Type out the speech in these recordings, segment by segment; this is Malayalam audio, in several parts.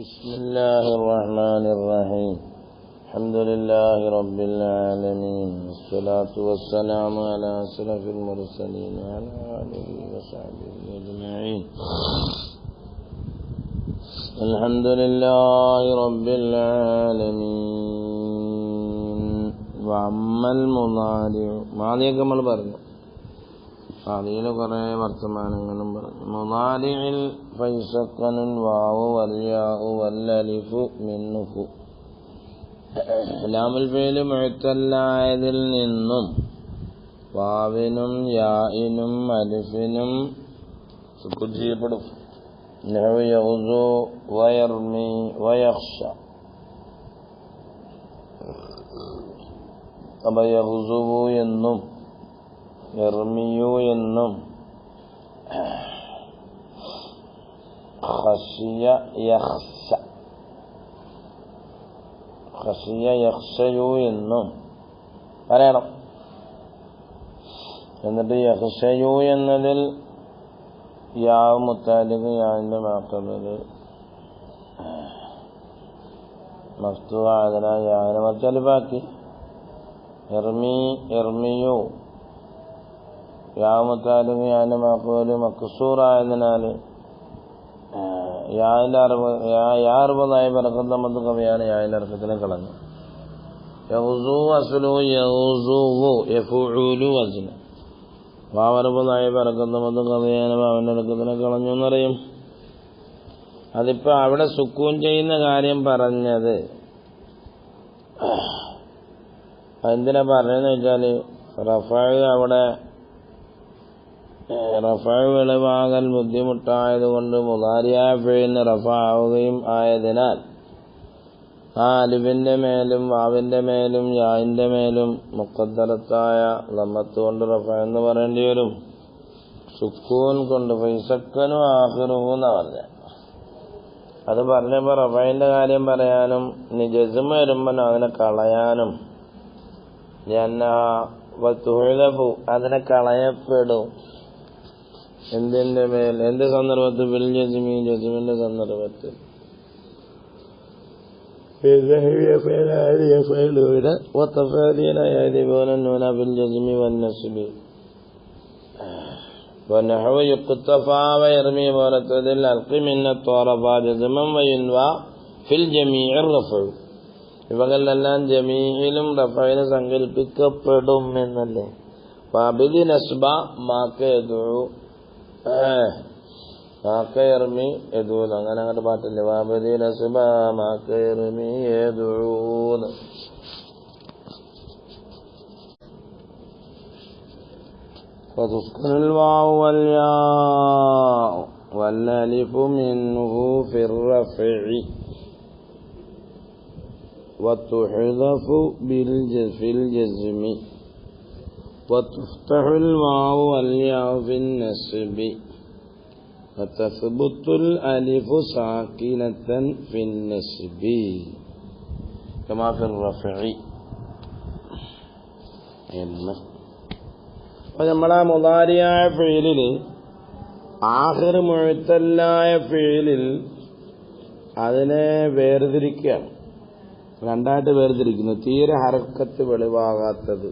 بسم الله الرحمن الرحيم الحمد لله رب العالمين والصلاة والسلام على أشرف المرسلين وعلى آله وصحبه أجمعين الحمد لله رب العالمين وأما المضارع മാതിയൊക്കെ നമ്മൾ പറഞ്ഞു. അതിൽ കുറേ വർത്തമാനങ്ങളും പറഞ്ഞു. മുദാരിഇൽ ഫൈസഖനുൽ വാവു വൽയാഉ വല്ലലിഫു മിൻഹു ലാമുൽ ഫീൽ മുഅത്തല്ലായതിൽ നിന്നും വാവിനും യാഇനും അലിഫിനും സുക്കൂൻ ചെയ്യപ്പെടും. നഹ്വ യഗ്സു വയർമി വയഖ്ശ. അബ യഗ്സു എന്നും യർമിയു എന്നും ഖശിയ യഖ്ശ ഖശിയ യഖ്ശയു എന്നും പറയണം. എന്നിട്ട് യഖ്ശയു എന്നതിൽ യാ മുത്താലിഖ് യാന്റെ മാഖബല് മഫ്തൂഹ ആയതിനാൽ യാനെ മർച്ചലിഫാക്കി. യർമിയു യാമത്താലിഖ് യാന്റെ മാഖബല് മക്സൂറായതിനാൽ യാറുപതായി പറക്കുന്ന മത് കവിയാണ് യാന്റെ അർത്ഥത്തിനെ കളഞ്ഞു. യഗ്സു അസ്ലു യഗ്സുവു യഫ്ഉലു വസ്ന വാവറുപതായി പറക്കുന്ന മത് കവിയാണ് വാവിന്റെ അർത്ഥത്തിനെ കളഞ്ഞു എന്നറിയും. അതിപ്പോ അവിടെ സുക്കൂൻ ചെയ്യുന്ന കാര്യം പറഞ്ഞത് എന്തിനാ പറഞ്ഞതെന്ന് വെച്ചാല് റഫഅ് അവിടെ റഫഅ് വെളിവാകൽ ബുദ്ധിമുട്ടായതുകൊണ്ട് മുദാരിഅ ഫിഇലിന് റഫഅ ആവുകയും ആയതിനാൽ ആ അലിഫിന്റെ മേലും വാവിന്റെ മേലും യാഇന്റെ മേലും മുഖദ്ദറത്തായ ലമ്മത്ത് കൊണ്ട് റഫഅ എന്ന് പറയേണ്ടി വരും. സുക്കൂൻ കൊണ്ട് ഫൈസഖനു ആഖിറുഹു എന്നാ പറഞ്ഞ. അത് പറഞ്ഞപ്പോ റഫഅന്റെ കാര്യം പറയാനും ഇനി ജസ്മ വരുമ്പോൾ അതിനെ കളയാനും അതിനെ കളയപ്പെടും. എന്തിന്റെ മേൽ? എന്ത് സന്ദർഭത്തിൽ? ബിൽ ജസ്മി, ജസ്മിന്റെ സന്ദർഭത്തിൽ. ഇവകളിലെല്ലാം ജമീഇലും റഫഅന് സങ്കല്പിക്കപ്പെടും എന്നല്ലേ. ഫബിദി നസ്ബ മാക്കയദു മാക്കയർമി യദൂൻ അങ്ങനെ അങ്ങോട്ട് പാട്ടില്ലേ. ഫബിദി നസ്ബ മാക്കയർമി യദൂൻ. ഫതുസ്കനുൽ വാവു വൽയാഉ വല്ലലിഫു മിൻഹു ഫിർറഫഇ وتحذف في الجزم وتفتح الواو والياء في النسب وتثبت الألف ساكنة في النسب كما في الرفع. നമ്മളാ മുദാരിഅ ഫിഇലിൽ ആഖിർ മുഅത്തല്ലായ ഫിഇലിൽ അതിനെ വേർതിരിക്കുകയാണ്. രണ്ടായിട്ട് വേർതിരിക്കുന്നു. തീരെ ഹർക്കത്ത് വെളിവാകാത്തത്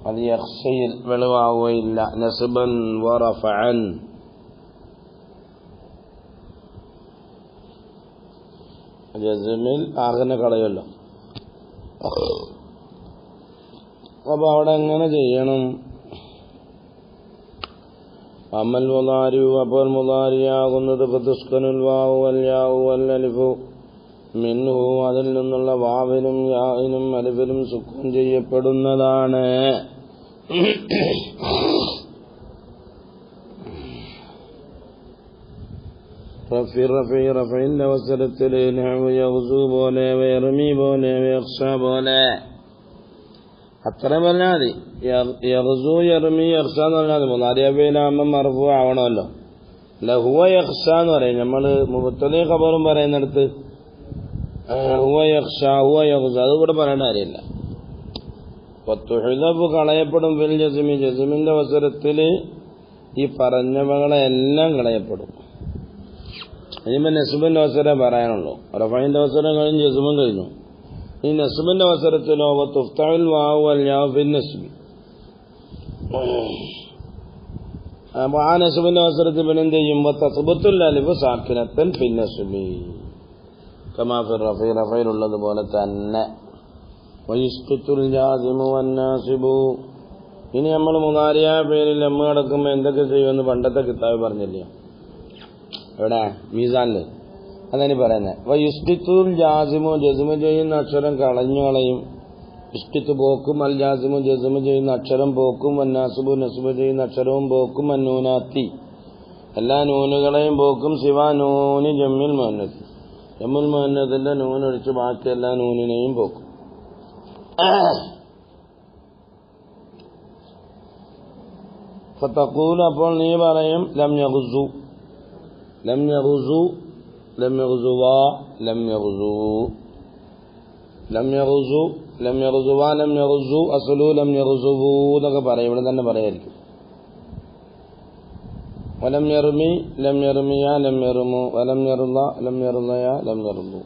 അത് യഖ്ശയിൽ വെളിവാകുകയില്ല. നസ്ബൻ വറഫഅൻ. ജസ്മിൽ ആഖിനെ കളയല്ലോ. അപ്പൊ അവിടെ എങ്ങനെ ചെയ്യണം? അമൽ മുദാരിഉ, അപ്പോൾ മുദാരിയാകുന്നത് ഫതുസ്കനുൽ വാവു വൽയാഉ വല്ലലിഫു മിൻഹു അതിൽ നിന്നുള്ള വാവിനും യാഇനും അലിഫിലും സുക്കൂൻ ചെയ്യപ്പെടുന്നതാണ്. റഫഇന്റെ അവസരത്തിൽ നഹ്വ യഗ്സു പോലെ വയർമി പോലെ വയഖ്ശ പോലെ അത്ര പറഞ്ഞാൽ മതി. യഗ്സു യർമി യഖ്ശ എന്ന് പറഞ്ഞാൽ മുദാരിഅ ഫിഇലാകുമ്പോൾ മർഫൂ ആവണമല്ലോ. ലഹുവ യഖ്ശ എന്ന് പറയും. നമ്മൾ മുബ്തദയും ഖബറും പറയുന്നിടത്ത് അതുകൂടെ പറയേണ്ട കാര്യമില്ല. കളയപ്പെടും ഫിൽ ജസ്മി, ജസ്മിന്റെ അവസരത്തിൽ ഈ പറഞ്ഞവകളെല്ലാം കളയപ്പെടും. ഇനിയിപ്പോൾ നെസ്ബിന്റെ അവസരം പറയാനുള്ളൂ. റഫഈന്റെ അവസരം കഴിഞ്ഞ് ജസ്മും കഴിഞ്ഞു. ഈ നെസ്ബിന്റെ അവസരത്തിലോ തുഫ്തഉൽ വാവു വൽ യാഉ ഫിൻ നെസ്ബി. അപ്പോൾ ആ നെസ്ബിന്റെ അവസരത്തിൽ പിന്നെ എന്ത് ചെയ്യും? തസ്ബുത്തുൽ അലിഫ് സാക്കിനത്തൻ ഫിൻ നെസ്ബി കമാ ഫിർ റഫീ. റഫീലുള്ളതുപോലെ തന്നെ. വയുസ്ഖിത്തുൽ ജാസിമു വന്നാസിബു. ഇനി നമ്മൾ മുദാരിയായ പേരിൽ ലമ്മ് കിടക്കുമ്പോൾ എന്തൊക്കെ ചെയ്യുമെന്ന് പണ്ടത്തെ കിതാബ് പറഞ്ഞില്ലേ? എവിടെ? മീസാനില്. അതാണ് പറയുന്നത്. വയുസ്ഖിത്തുൽ ജാസിമു, ജസ്മു ചെയ്യുന്ന അക്ഷരം കളയും. ഇഷ്ടിത്ത് പോക്കും, അൽ ജാസിമു ജസ്മു ചെയ്യുന്ന അക്ഷരം പോക്കും, വന്നാസിബു നസ്ബു ചെയ്യുന്ന അക്ഷരവും പോക്കും, അന്നൂനാത്തി എല്ലാ നൂനുകളെയും പോക്കും, സിവാ നൂനി ജമ്മിൽ മുഅന്നസ്, ജമ്മുൽ മുഅന്നസിന്റെ നൂനൊഴിച്ച് ബാക്കി എല്ലാ നൂനിനെയും പോക്കും. ഫതഖൂൽ, അപ്പോൾ നീ പറയും ലം യഗ്സു, ലം യഗ്സു, ലം യഗ്സുവാ, ലം യഗ്സു, ലം യഗ്സു, ലം യഗ്സുവാ, ലം യഗ്സു, അസ്ലു ലം യഗ്സുവു എന്നൊക്കെ പറയും. ഇവിടെ തന്നെ പറയായിരിക്കും. വലം യർമി, ലം യർമിയ, ലം യർമു, വലം യർള, ലം യർളയ, ലം യർളു.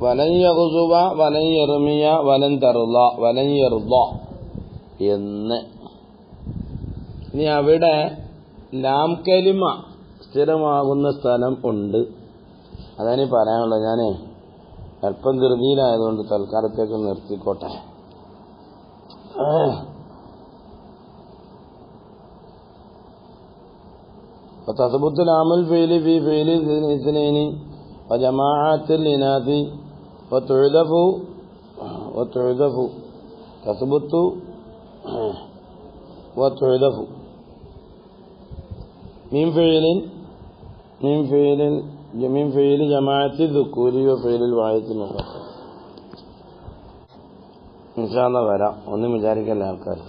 വലൻ യഗ്സുവ, വലൻ യർമിയ, വലൻ തർള, വലൻ യർള എന്ന്. ഇനി അവിടെ ലാം കലിമ സ്ഥിരമാകുന്ന സ്ഥലം ഉണ്ട്. അതാണ് പറയാനുള്ളത്. ഞാൻ അല്പം ധൃതിയിലായതുകൊണ്ട് തൽക്കാലത്തേക്ക് നിർത്തിക്കോട്ടെ. തസ്ബുത്തുൽ അമൽ ഫീലി ഫീ ഫീലി ഇസ്നൈനി വജമാഅത്തുൽ ഇനാതി വതുഅദഫു വതുഅദഫു തസ്ബുത്തു വതുഅദഫു മിൻ ഫീലിൻ മിൻ ഫീലിൻ മിൻ ഫീലി ജമാഅത്തി ദുക്കൂരി വഫീലിൽ വാഹിദിൽ മുഫറദ്. ഇൻഷാ അല്ലാഹ് വരാം. ഒന്നും വിചാരിക്കല്ല ആൾക്കാർ.